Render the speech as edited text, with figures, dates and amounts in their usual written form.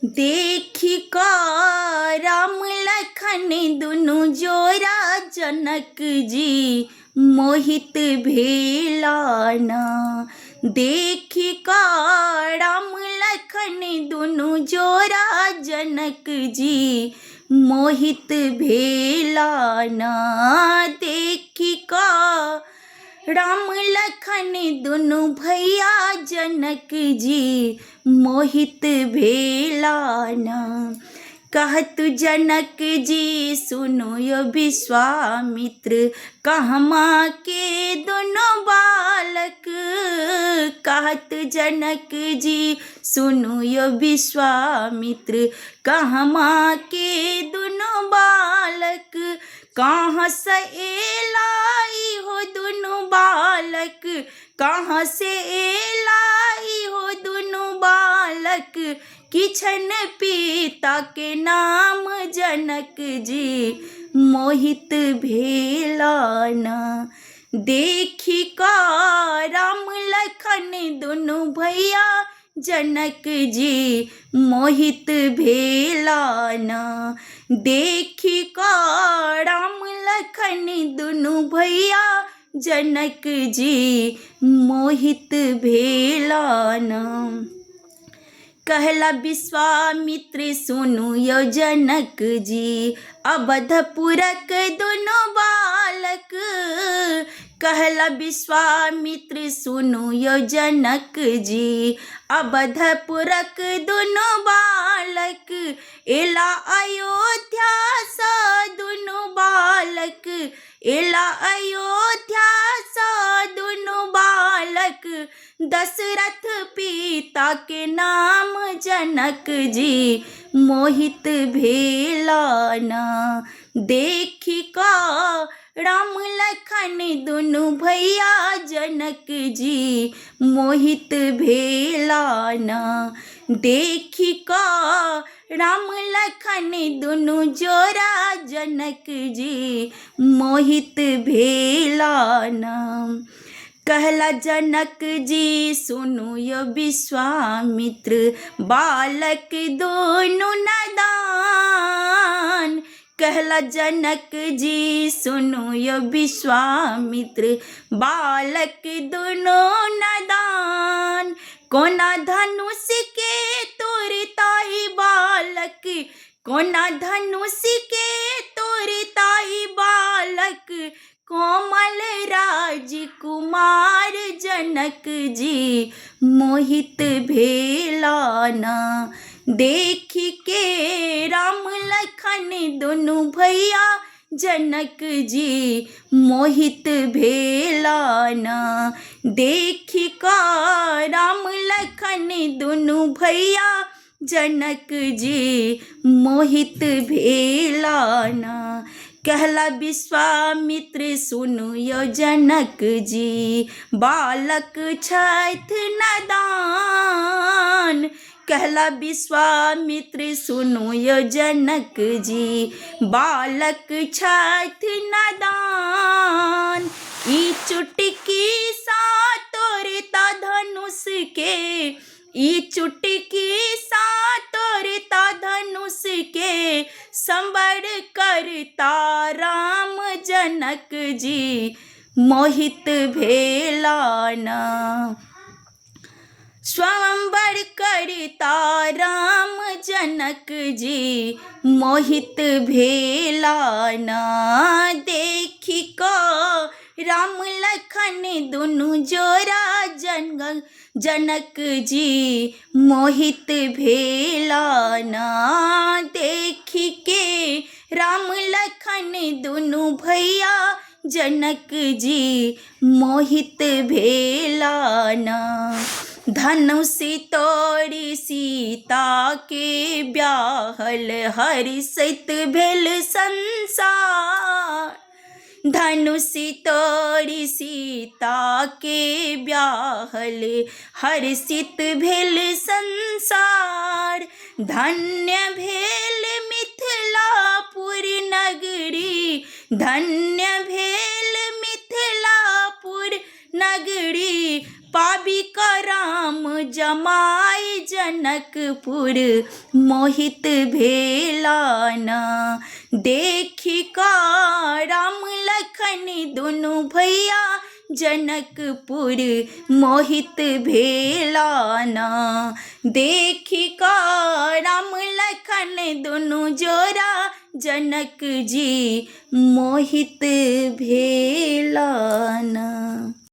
देखी का राम लखन दुनु जोरा जनक जी मोहित भेलाना। देखी का राम लखन दुनु जोरा जनक जी मोहित भेलाना। देखी का राम लखन दुनु भैया जनक जी मोहित भेलाना। कहत जनक जी सुनो यो विश्वामित्र कहमा के दोनों बालक। कहत जनक जी सुनो यो विश्वामित्र कहमा के दोनों बालक। कहाँ से लाई हो दोनों बालक, कहाँ से लाई हो दोनों बालक। किछन पिता के नाम जनक जी मोहित भेलाना। देखी का राम लखन दोनों भैया जनक जी मोहित भेलाना। देखी का राम लखन दुनु भैया जनक जी मोहित भेलाना। कहला विश्वामित्र सुनु यो जनक जी अवधपुरक दोनों बालक। कहला विश्वामित्र सुनु यो जनक जी अवधपुरक दोनों बालक। एला अयोध्या सा दोनों बालक, एला अयोध्या सा दोनों बालक। दशरथ पिता के नाम जनक जी मोहित भेलाना। देखी का राम लखन दुनु भैया जनक जी मोहित भेलाना। देखी का राम लखन दुनु जोरा जनक जी मोहित भेलाना। कहला जनक जी सुनु यो विश्वामित्र बालक दोनों नदान। कहला जनक जी सुनु यो विश्वामित्र बालक दोनों नदान। कोना धनुष के तोरताई बालक, कोना धनुष के तोरताई बालक। कोमल राजकुमार जनक जी मोहित भेलाना। देखी के राम लखन दोनों भैया जनक जी मोहित भेलाना। देखी का राम लखन दोनों भैया जनक जी मोहित भेलाना। कहला विश्वामित्र सुनु यो जनक जी बालक छैथ नदान। कहला विश्वामित्र सुनु यो जनक जी बालक छैथ नदान। ई चुटकी सा तोरता धनुष के, ई चुटकी सा तोरता धनुष के। संबर करता राम जनक जी मोहित भेलाना। स्वयंवर करता राम जनक जी मोहित भेलाना। देखी का राम लखन दुनु जोरा जनक जी मोहित भेलाना। देखी के राम लखन दुनु भैया जनक जी मोहित भेलाना। धनुष तोरी सीता के ब्याहल हर्षित भेल संसार। धनुष तोरी सीता के ब्याहल हर्षित भेल संसार। धन्य भेल मिथिलापुर नगरी, धन्य भेल मिथिलापुर नगरी। पाबी का राम जमाई जनकपुर मोहित भेलाना। देखी का राम लखन दुनु भैया जनकपुर मोहित भेलाना। देखी का राम लखन दुनु जोरा जनक जी मोहित भेलाना।